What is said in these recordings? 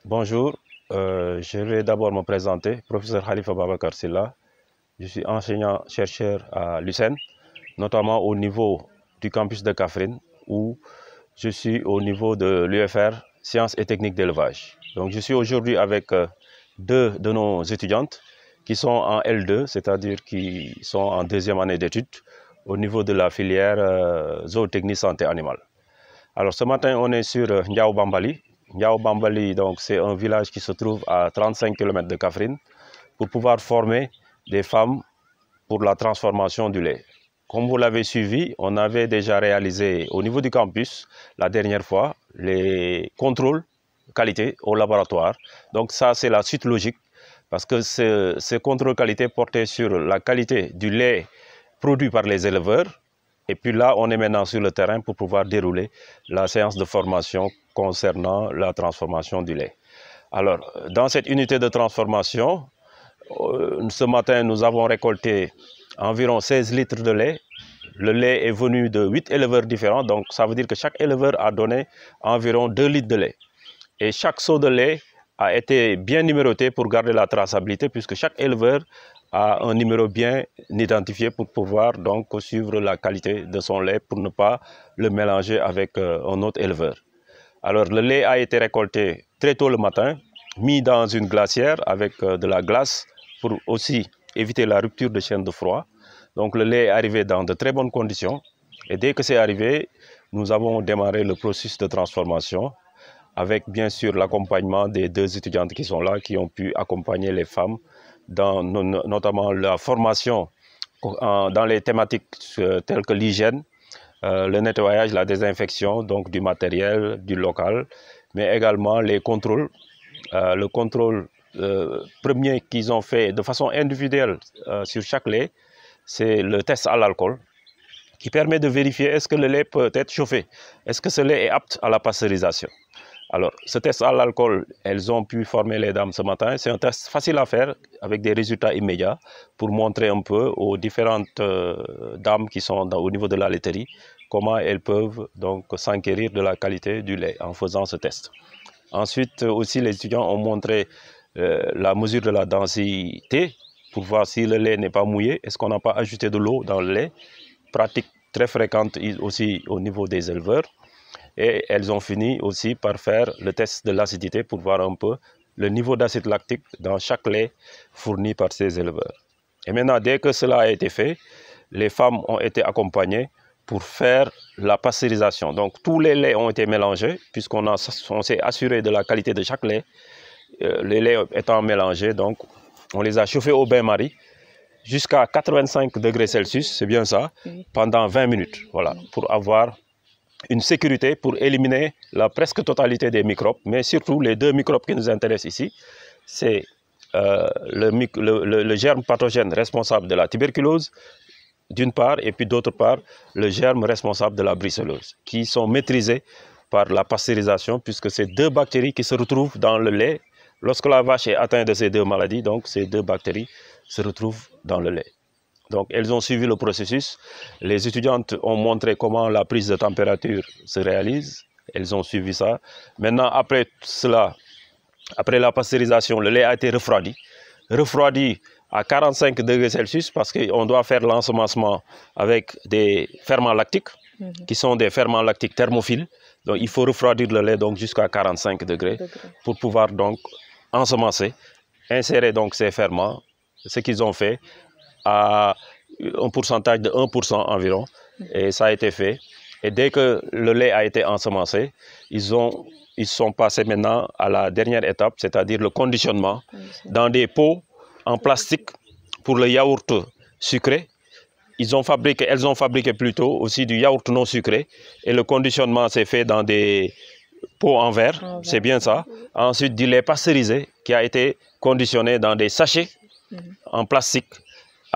Bonjour, je vais d'abord me présenter, professeur Khalifa Babakar Silla. Je suis enseignant-chercheur à l'USSEN, notamment au niveau du campus de Kaffrine, où je suis au niveau de l'UFR, Sciences et Techniques d'élevage. Donc je suis aujourd'hui avec deux de nos étudiantes qui sont en L2, c'est-à-dire qui sont en deuxième année d'études au niveau de la filière zootechnie santé animale. Alors ce matin, on est sur Ndiao Bambali. Ndiao Bambali, donc, c'est un village qui se trouve à 35 km de Kaffrine pour pouvoir former des femmes pour la transformation du lait. Comme vous l'avez suivi, on avait déjà réalisé au niveau du campus, la dernière fois, les contrôles qualité au laboratoire. Donc ça, c'est la suite logique parce que ce contrôle qualité portait sur la qualité du lait produit par les éleveurs. Et puis là, on est maintenant sur le terrain pour pouvoir dérouler la séance de formation concernant la transformation du lait. Alors, dans cette unité de transformation, ce matin, nous avons récolté environ 16 litres de lait. Le lait est venu de 8 éleveurs différents, donc ça veut dire que chaque éleveur a donné environ 2 litres de lait. Et chaque seau de lait a été bien numéroté pour garder la traçabilité, puisque chaque éleveur a un numéro bien identifié pour pouvoir donc suivre la qualité de son lait pour ne pas le mélanger avec un autre éleveur. Alors le lait a été récolté très tôt le matin, mis dans une glacière avec de la glace pour aussi éviter la rupture de chaîne de froid. Donc le lait est arrivé dans de très bonnes conditions et dès que c'est arrivé, nous avons démarré le processus de transformation avec bien sûr l'accompagnement des deux étudiantes qui sont là, qui ont pu accompagner les femmes dans notamment la formation dans les thématiques telles que l'hygiène, le nettoyage, la désinfection donc du matériel, du local, mais également les contrôles. Le contrôle premier qu'ils ont fait de façon individuelle sur chaque lait, c'est le test à l'alcool qui permet de vérifier est-ce que le lait peut être chauffé, est-ce que ce lait est apte à la pasteurisation. Alors, ce test à l'alcool, elles ont pu former les dames ce matin. C'est un test facile à faire avec des résultats immédiats pour montrer un peu aux différentes dames qui sont au niveau de la laiterie comment elles peuvent donc s'enquérir de la qualité du lait en faisant ce test. Ensuite, aussi, les étudiants ont montré la mesure de la densité pour voir si le lait n'est pas mouillé. Est-ce qu'on n'a pas ajouté de l'eau dans le lait? Pratique très fréquente aussi au niveau des éleveurs. Et elles ont fini aussi par faire le test de l'acidité pour voir un peu le niveau d'acide lactique dans chaque lait fourni par ces éleveurs. Et maintenant, dès que cela a été fait, les femmes ont été accompagnées pour faire la pasteurisation. Donc, tous les laits ont été mélangés, puisqu'on s'est assuré de la qualité de chaque lait. Les laits étant mélangés, donc, on les a chauffés au bain-marie jusqu'à 85 degrés Celsius, c'est bien ça, pendant 20 minutes, voilà, pour avoir une sécurité pour éliminer la presque totalité des microbes, mais surtout les deux microbes qui nous intéressent ici, c'est le germe pathogène responsable de la tuberculose, d'une part, et puis d'autre part, le germe responsable de la brucellose, qui sont maîtrisés par la pasteurisation, puisque c'est deux bactéries qui se retrouvent dans le lait. Lorsque la vache est atteinte de ces deux maladies, donc ces deux bactéries se retrouvent dans le lait. Donc, elles ont suivi le processus. Les étudiantes ont montré comment la prise de température se réalise. Elles ont suivi ça. Maintenant, après cela, après la pasteurisation, le lait a été refroidi. Refroidi à 45 degrés Celsius parce qu'on doit faire l'ensemencement avec des ferments lactiques qui sont des ferments lactiques thermophiles. Donc, il faut refroidir le lait jusqu'à 45 degrés pour pouvoir donc ensemencer, insérer donc ces ferments, ce qu'ils ont fait, à un pourcentage de 1% environ, et ça a été fait. Et dès que le lait a été ensemencé, ils sont passés maintenant à la dernière étape, c'est-à-dire le conditionnement dans des pots en plastique pour le yaourt sucré. Elles ont fabriqué plutôt aussi du yaourt non sucré, et le conditionnement s'est fait dans des pots en verre, c'est bien ça. Ensuite, du lait pasteurisé qui a été conditionné dans des sachets en plastique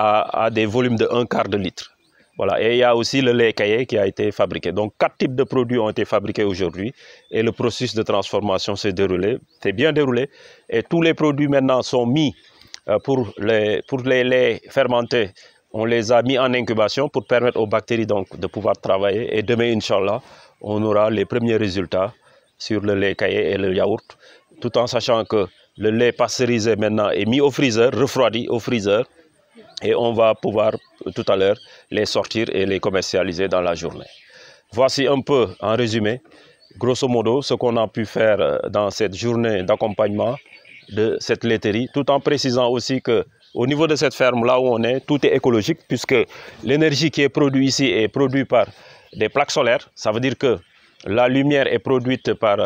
à des volumes de 1/4 de litre. Voilà. Et il y a aussi le lait caillé qui a été fabriqué. Donc, 4 types de produits ont été fabriqués aujourd'hui et le processus de transformation s'est bien déroulé. Et tous les produits maintenant sont mis pour les laits fermentés. On les a mis en incubation pour permettre aux bactéries donc de pouvoir travailler. Et demain, Inch'Allah, on aura les premiers résultats sur le lait caillé et le yaourt tout en sachant que le lait pasteurisé maintenant est mis au freezer, refroidi au freezer, et on va pouvoir tout à l'heure les sortir et les commercialiser dans la journée. Voici un peu en résumé, grosso modo, ce qu'on a pu faire dans cette journée d'accompagnement de cette laiterie, tout en précisant aussi que au niveau de cette ferme, là où on est, tout est écologique puisque l'énergie qui est produite ici est produite par des plaques solaires. Ça veut dire que la lumière est produite par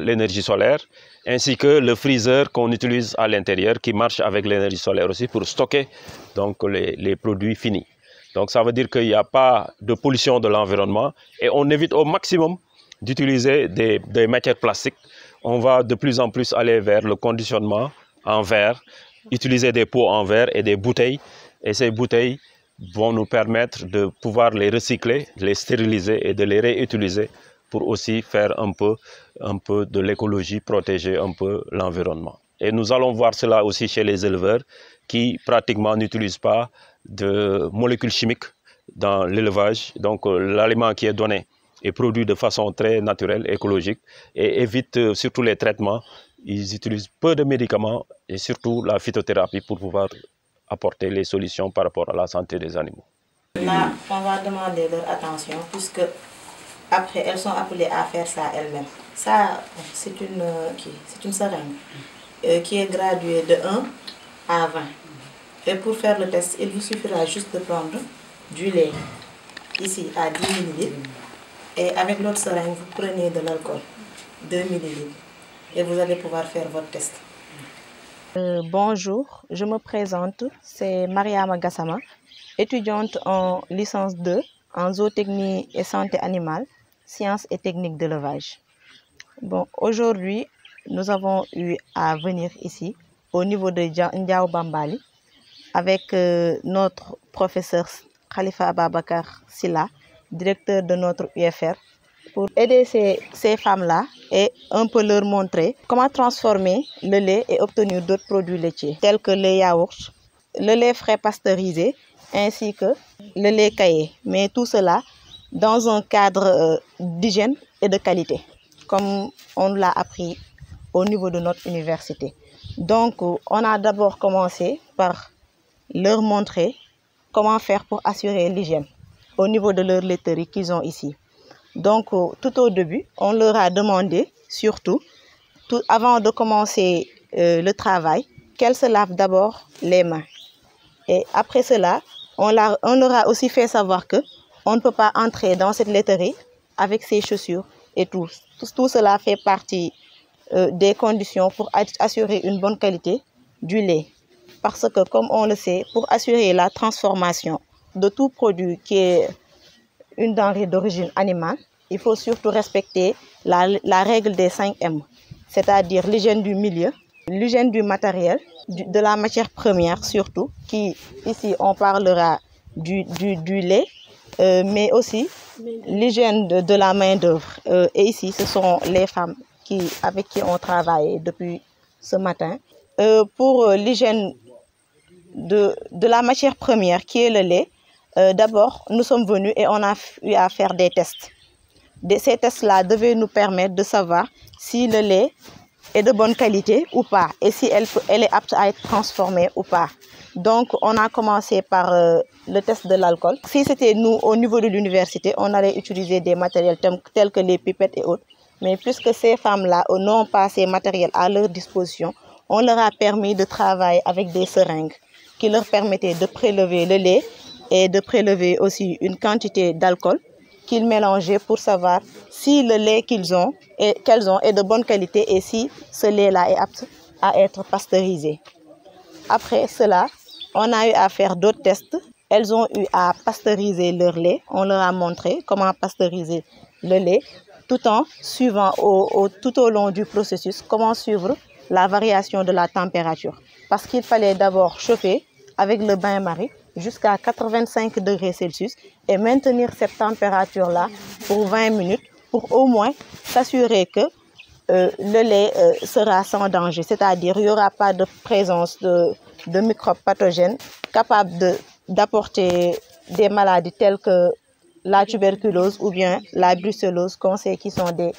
l'énergie solaire, ainsi que le freezer qu'on utilise à l'intérieur qui marche avec l'énergie solaire aussi pour stocker donc, les produits finis. Donc ça veut dire qu'il n'y a pas de pollution de l'environnement et on évite au maximum d'utiliser des matières plastiques. On va de plus en plus aller vers le conditionnement en verre, utiliser des pots en verre et des bouteilles. Et ces bouteilles vont nous permettre de pouvoir les recycler, de les stériliser et de les réutiliser pour aussi faire un peu de l'écologie, protéger un peu l'environnement. Et nous allons voir cela aussi chez les éleveurs qui pratiquement n'utilisent pas de molécules chimiques dans l'élevage. Donc l'aliment qui est donné est produit de façon très naturelle, écologique et évite surtout les traitements. Ils utilisent peu de médicaments et surtout la phytothérapie pour pouvoir apporter les solutions par rapport à la santé des animaux. Là, on va demander leur attention puisque après elles sont appelées à faire ça elles-mêmes. Ça, c'est une seringue qui est graduée de 1 à 20. Et pour faire le test, il vous suffira juste de prendre du lait, ici à 10 ml. Et avec l'autre seringue, vous prenez de l'alcool, 2 ml. Et vous allez pouvoir faire votre test. Bonjour, je me présente, c'est Mariama Gassama, étudiante en licence 2 en zootechnie et santé animale, sciences et techniques d'élevage. Bon, aujourd'hui, nous avons eu à venir ici, au niveau de Ndiao Bambali, avec notre professeur Khalifa Ababakar Silla, directeur de notre UFR, pour aider ces femmes-là et un peu leur montrer comment transformer le lait et obtenir d'autres produits laitiers, tels que le yaourt, le lait frais pasteurisé, ainsi que le lait caillé. Mais tout cela dans un cadre d'hygiène et de qualité, comme on l'a appris au niveau de notre université. Donc, on a d'abord commencé par leur montrer comment faire pour assurer l'hygiène au niveau de leur laiterie qu'ils ont ici. Donc, tout au début, on leur a demandé, surtout, avant de commencer le travail, qu'elles se lavent d'abord les mains. Et après cela, on leur a aussi fait savoir qu'on ne peut pas entrer dans cette laiterie avec ses chaussures et tout. Tout cela fait partie des conditions pour assurer une bonne qualité du lait. Parce que, comme on le sait, pour assurer la transformation de tout produit qui est une denrée d'origine animale, il faut surtout respecter la règle des 5 M, c'est-à-dire l'hygiène du milieu, l'hygiène du matériel, de la matière première surtout, qui ici on parlera du lait, mais aussi l'hygiène de la main-d'œuvre. Et ici, ce sont les femmes avec qui on travaille depuis ce matin. Pour l'hygiène de la matière première, qui est le lait, d'abord, nous sommes venus et on a eu à faire des tests. Ces tests-là devaient nous permettre de savoir si le lait est de bonne qualité ou pas et si elle est apte à être transformée ou pas. Donc, on a commencé par le test de l'alcool. Si c'était nous, au niveau de l'université, on allait utiliser des matériels tels que les pipettes et autres. Mais puisque ces femmes-là n'ont pas ces matériels à leur disposition, on leur a permis de travailler avec des seringues qui leur permettaient de prélever le lait et de prélever aussi une quantité d'alcool qu'ils mélangeaient pour savoir si le lait qu'elles ont est de bonne qualité et si ce lait-là est apte à être pasteurisé. Après cela, on a eu à faire d'autres tests. Elles ont eu à pasteuriser leur lait. On leur a montré comment pasteuriser le lait tout en suivant tout au long du processus comment suivre la variation de la température. Parce qu'il fallait d'abord chauffer avec le bain-marie jusqu'à 85 degrés Celsius et maintenir cette température-là pour 20 minutes pour au moins s'assurer que le lait sera sans danger. C'est-à-dire qu'il n'y aura pas de présence de microbes pathogènes capables d'apporter des maladies telles que la tuberculose ou bien la brucellose, qu'on sait qui sont des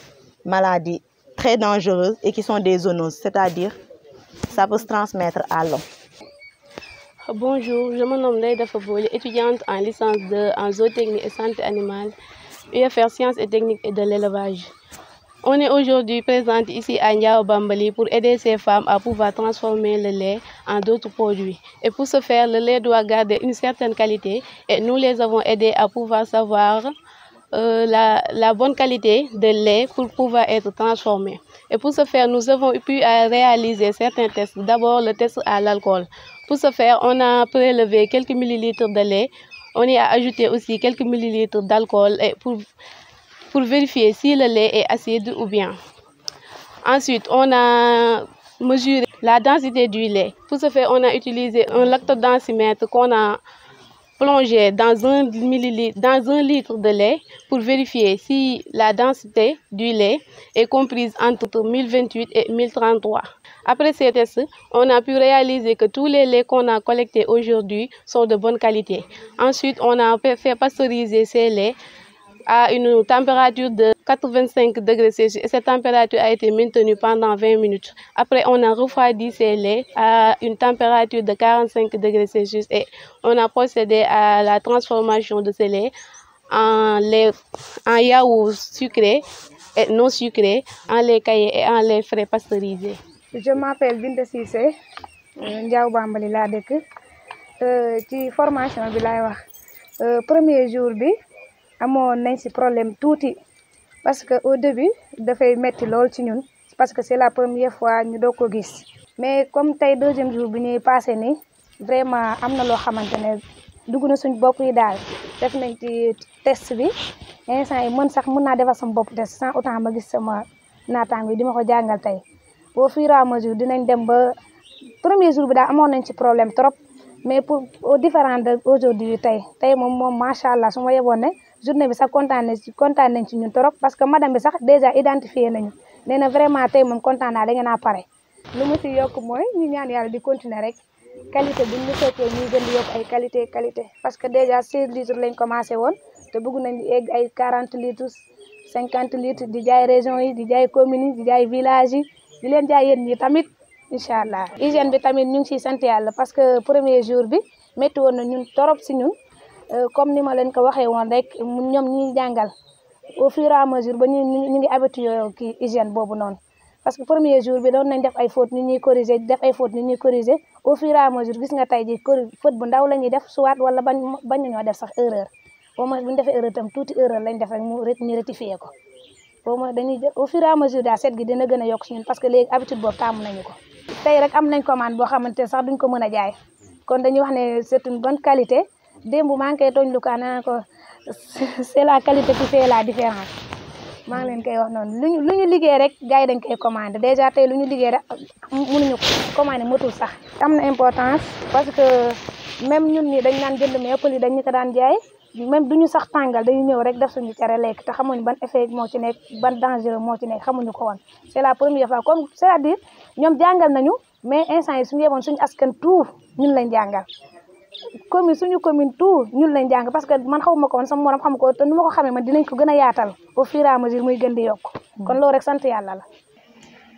maladies très dangereuses et qui sont des zoonoses, c'est-à-dire ça peut se transmettre à l'homme. Bonjour, je me nomme Leïda Faboli, étudiante en licence 2 en zootechnie et santé animale, UFR Sciences et techniques et de l'élevage. On est aujourd'hui présente ici à Ndiao Bambali pour aider ces femmes à pouvoir transformer le lait en d'autres produits. Et pour ce faire, le lait doit garder une certaine qualité et nous les avons aidées à pouvoir savoir la bonne qualité de lait pour pouvoir être transformé. Et pour ce faire, nous avons pu réaliser certains tests. D'abord, le test à l'alcool. Pour ce faire, on a prélevé quelques millilitres de lait. On y a ajouté aussi quelques millilitres d'alcool pour vérifier si le lait est acide ou bien. Ensuite, on a mesuré la densité du lait. Pour ce faire, on a utilisé un lactodensimètre qu'on a plongé dans un litre de lait pour vérifier si la densité du lait est comprise entre 1028 et 1033. Après ces tests, on a pu réaliser que tous les laits qu'on a collectés aujourd'hui sont de bonne qualité. Ensuite, on a fait pasteuriser ces laits à une température de 85 degrés Celsius et cette température a été maintenue pendant 20 minutes. Après, on a refroidi ces laits à une température de 45 degrés Celsius et on a procédé à la transformation de ces laits en yaourt sucré et non sucré, en lait caillé et en lait frais pasteurisé. Je m'appelle Binta Cissé, Ndiao Bambali laa dëkk ci formation bi laay wax premier jour bi amoon nañ ci problème tuuti parce que au début dafay metti lool ci ñun parce que c'est la première fois ñu doog ko gis mais comme tey deuxième jour bi ñuy passé ni vraiment am na loo xamante ne dugg na suñ bopp yi daal def nañ ci test bi instant yi mën naa defar sama bopp test sans autant ma gis sama naataango yi di ma ko jàngal tey au fur et à mesure dinañ dem ba premier jour bi daal amoon nañ ci problème trop mais pour au différent de aujourd'hui tey moom macha allah su ma yeboon ne journée bi sax kontaan nañ ci ñun trop parce que madame bi sax déjà identifié nañu nee na vraiment tey moom kontaan naa da ngeen a pare. lu ma ci yokk mooy ñu ñaan yàlla di continuer rek qualité bi ñu fekkee ñuy gën di yokk ay qualité parce que déjà 16 litres lañ commencé woon te bëgg nañ di egg ay 40 litres 50 litres di jaay région yi di jaay communes yi di jaay village yi di leen jaay yéen ñi tamit incha allah. hygiène bi tamit ñu ngi ciy sant yàlla parce que premier jour bi métti woon na ñun trop si ñun comme ni ma leen ko waxee woon rek ñoom ñuy jàngal au fur et à mesure ba ñu ngi habitué kii hygiène boobu noonu. parce que premier jour bi doon nañ def ay fautes ni ñuy corriger def ay fautes ni ñuy corriger au fur et à mesure gis nga tey ji faute bu ndaw la ñuy def soit wala bañ ñoo def sax erreur au moins bu ñu defee erreur tam tuuti erreur lañ def rek ñu rectifier ko au moins dañuy au fur et à mesure daal set gi dina gën a yokk si ñun parce que léegi habitude boobu taamu nañu ko. tey rek am nañ commande boo xamante ne sax duñ ko mën a jaay kon dañuy wax ne c'est une bonne qualité démb maa ngi koy tooñ lu ko naan ko c'est la qualité qui fait la différence. maa ngi leen koy wax noonu lu ñu liggéey rek gars yi dañ koy commandé déjà tey lu ñu liggéey rek mënuñu ko commandé motul sax. am na importance parce que même ñun ñi dañ naan jënd mais ëppal yi dañ ñu ko daan jaay même duñu sax tàngal dañu ñëw rek def suñu cere lekk te xamuñu ban effet moo ci nekk ban danger moo ci nekk xamuñu ko woon. c'est la première fois comme c'est-à-dire ñoom jàngal nañu mais instant yi suñu yemoon suñu askan tout ñun lañ jàngal. suñu commune tout ñun lañ jàng parce que man xawma ko woon sama morom xam ko te nu ma ko xamee man dinañ ko gën a yaatal au fur et à mesure muy gën di yokk kon loolu rek sant yàlla la.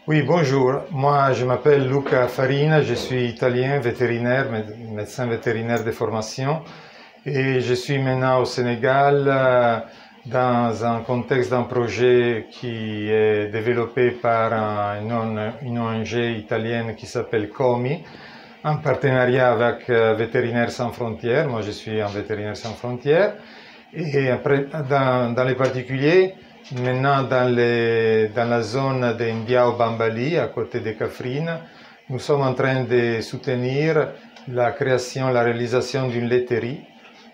Oui, bonjour. Moi, je m'appelle Luca Farina, je suis italien, vétérinaire, médecin vétérinaire de formation et je suis maintenant au Sénégal dans un contexte d'un projet qui est développé par une ONG italienne qui s'appelle COMI, en partenariat avec Vétérinaires sans frontières. Moi, je suis un vétérinaire sans frontières. Et après, dans les particuliers, maintenant dans la zone de Ndiao Bambali, à côté de Kaffrine, nous sommes en train de soutenir la création, la réalisation d'une laiterie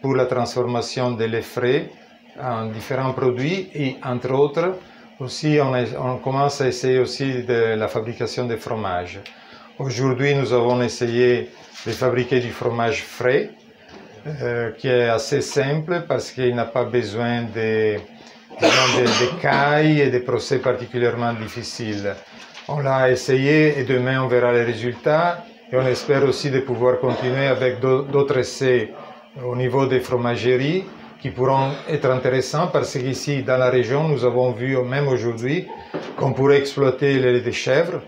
pour la transformation des laits frais en différents produits et entre autres, aussi on commence à essayer aussi de la fabrication de fromage. Aujourd'hui, nous avons essayé de fabriquer du fromage frais, qui est assez simple parce qu'il n'a pas besoin de cailles et de procès particulièrement difficiles. On l'a essayé et demain on verra les résultats et on espère aussi de pouvoir continuer avec d'autres essais au niveau des fromageries qui pourront être intéressants parce qu'ici, dans la région, nous avons vu, même aujourd'hui, qu'on pourrait exploiter le lait des chèvres.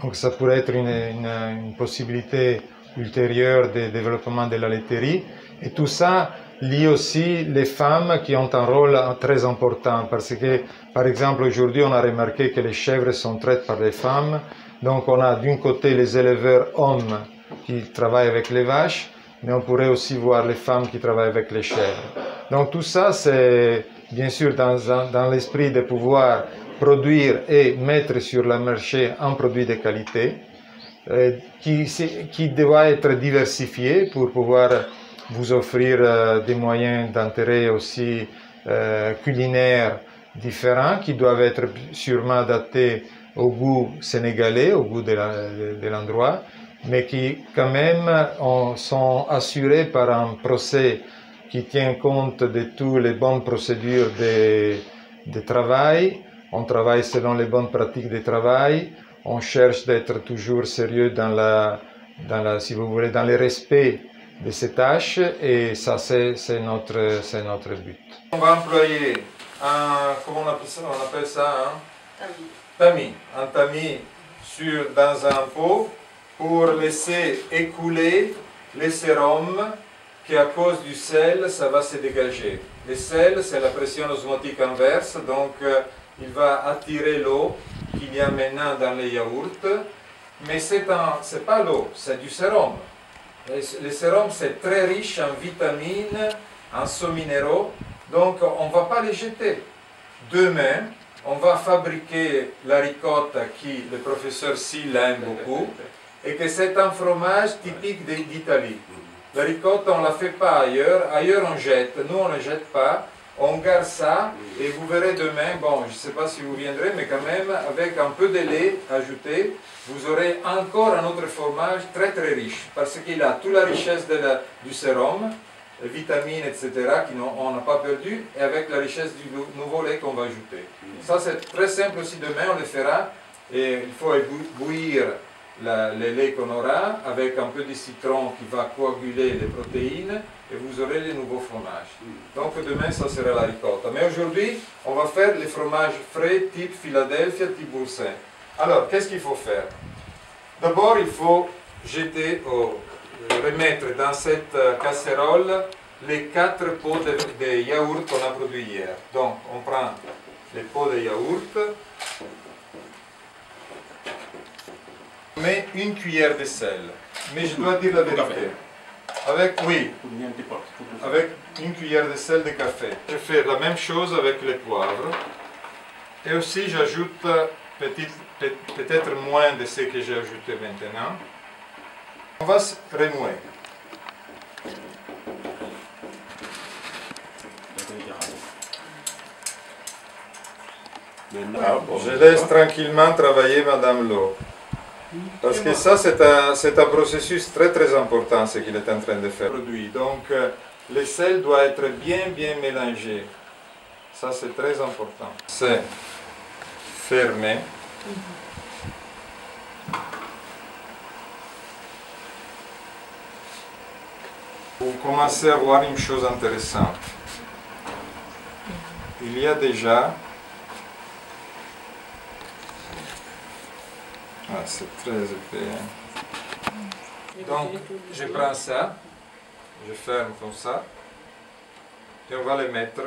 Donc ça pourrait être une possibilité ultérieure de développement de la laiterie. Et tout ça lie aussi les femmes qui ont un rôle très important parce que, par exemple, aujourd'hui, on a remarqué que les chèvres sont traites par les femmes. Donc on a d'un côté les éleveurs hommes qui travaillent avec les vaches, mais on pourrait aussi voir les femmes qui travaillent avec les chèvres. Donc tout ça, c'est bien sûr dans l'esprit de pouvoir produire et mettre sur le marché un produit de qualité qui doit être diversifié pour pouvoir vous offrir des moyens d'intérêt aussi culinaires différents qui doivent être sûrement adaptés au goût sénégalais, au goût de l'endroit, mais qui quand même sont assurés par un procès qui tient compte de toutes les bonnes procédures de travail. On travaille selon les bonnes pratiques de travail. On cherche d'être toujours sérieux si vous voulez, dans le respect de ces tâches, et ça, c'est notre but. On va employer comment on appelle ça, tamis. Un tamis dans un pot pour laisser écouler les sérums qui, à cause du sel, ça va se dégager. Le sel, c'est la pression osmotique inverse, donc il va attirer l'eau qu'il y a maintenant dans les yaourts, mais c'est pas l'eau, c'est du sérum. Le sérum, c'est très riche en vitamines, en saux-minéraux, donc on ne va pas les jeter. Demain, on va fabriquer la ricotta qui le professeur Sill aime beaucoup, et que c'est un fromage typique d'Italie. La ricotta, on ne la fait pas ailleurs, ailleurs on jette, nous on ne jette pas, on garde ça, et vous verrez demain, bon, je ne sais pas si vous viendrez, mais quand même, avec un peu de lait ajouté, vous aurez encore un autre fromage très très riche, parce qu'il a toute la richesse du sérum, les vitamines, etc., qu'on n'a pas perdu, et avec la richesse du nouveau lait qu'on va ajouter. Ça c'est très simple aussi, demain on le fera, et il faut bouillir le lait qu'on aura, avec un peu de citron qui va coaguler les protéines, et vous aurez les nouveaux fromages. Donc demain, ça sera la ricotta. Mais aujourd'hui, on va faire les fromages frais type Philadelphia, type Boursin. Alors, qu'est-ce qu'il faut faire? D'abord, il faut remettre dans cette casserole les 4 pots de yaourt qu'on a produits hier. Donc, on prend les pots de yaourt, on met une cuillère de sel. Mais je dois dire la vérité. Avec une cuillère de sel de café. Je fais la même chose avec les poivres. Et aussi j'ajoute peut-être moins de ce que j'ai ajouté maintenant. On va se remuer. Je laisse tranquillement travailler Madame Lo. Parce que ça, c'est un processus très très important, ce qu'il est en train de faire. Donc, le sel doit être bien mélangé. Ça, c'est très important. C'est fermé. Vous commencez à voir une chose intéressante. Il y a déjà... Ah, c'est très épais. Donc, je prends ça, je ferme comme ça, et on va les mettre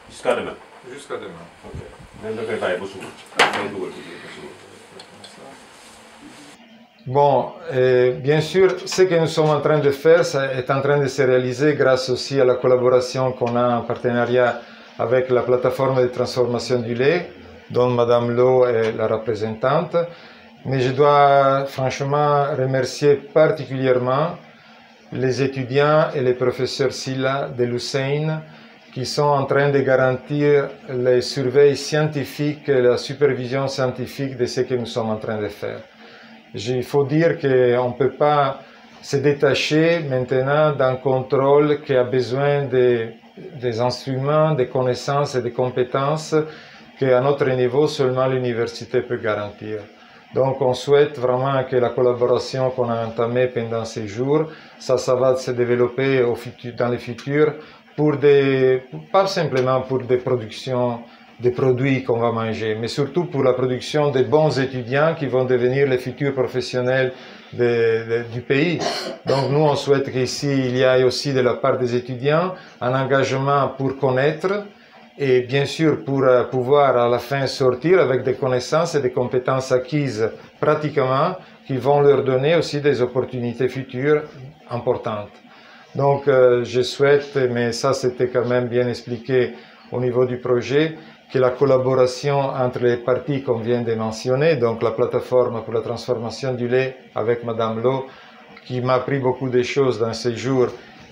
jusqu'à demain. Jusqu'à demain. Bon, bien sûr, ce que nous sommes en train de faire, ça est en train de se réaliser grâce aussi à la collaboration qu'on a en partenariat avec la plateforme de transformation du lait, dont Madame Lo est la représentante. Mais je dois franchement remercier particulièrement les étudiants et les professeurs Silla de l'Hussein qui sont en train de garantir les surveilles scientifiques et la supervision scientifique de ce que nous sommes en train de faire. Il faut dire qu'on ne peut pas se détacher maintenant d'un contrôle qui a besoin des instruments, des connaissances et des compétences qu'à notre niveau seulement l'université peut garantir. Donc on souhaite vraiment que la collaboration qu'on a entamée pendant ces jours, ça va se développer dans le futur pas simplement pour des productions des produits qu'on va manger, mais surtout pour la production des bons étudiants qui vont devenir les futurs professionnels du pays. Donc nous, on souhaite qu'ici, il y ait aussi de la part des étudiants un engagement pour connaître et bien sûr pour pouvoir à la fin sortir avec des connaissances et des compétences acquises pratiquement qui vont leur donner aussi des opportunités futures importantes. Donc je souhaite, mais ça c'était quand même bien expliqué au niveau du projet, que la collaboration entre les parties qu'on vient de mentionner, donc la plateforme pour la transformation du lait avec Madame Lo, qui m'a appris beaucoup de choses dans ces jours,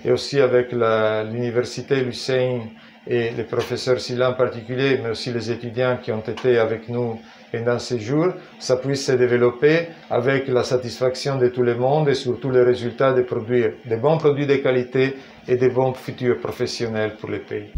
et aussi avec l'université Lucerne et le professeur Silla en particulier, mais aussi les étudiants qui ont été avec nous pendant ces jours, ça puisse se développer avec la satisfaction de tout le monde et surtout le résultat de produire des bons produits de qualité et des bons futurs professionnels pour le pays.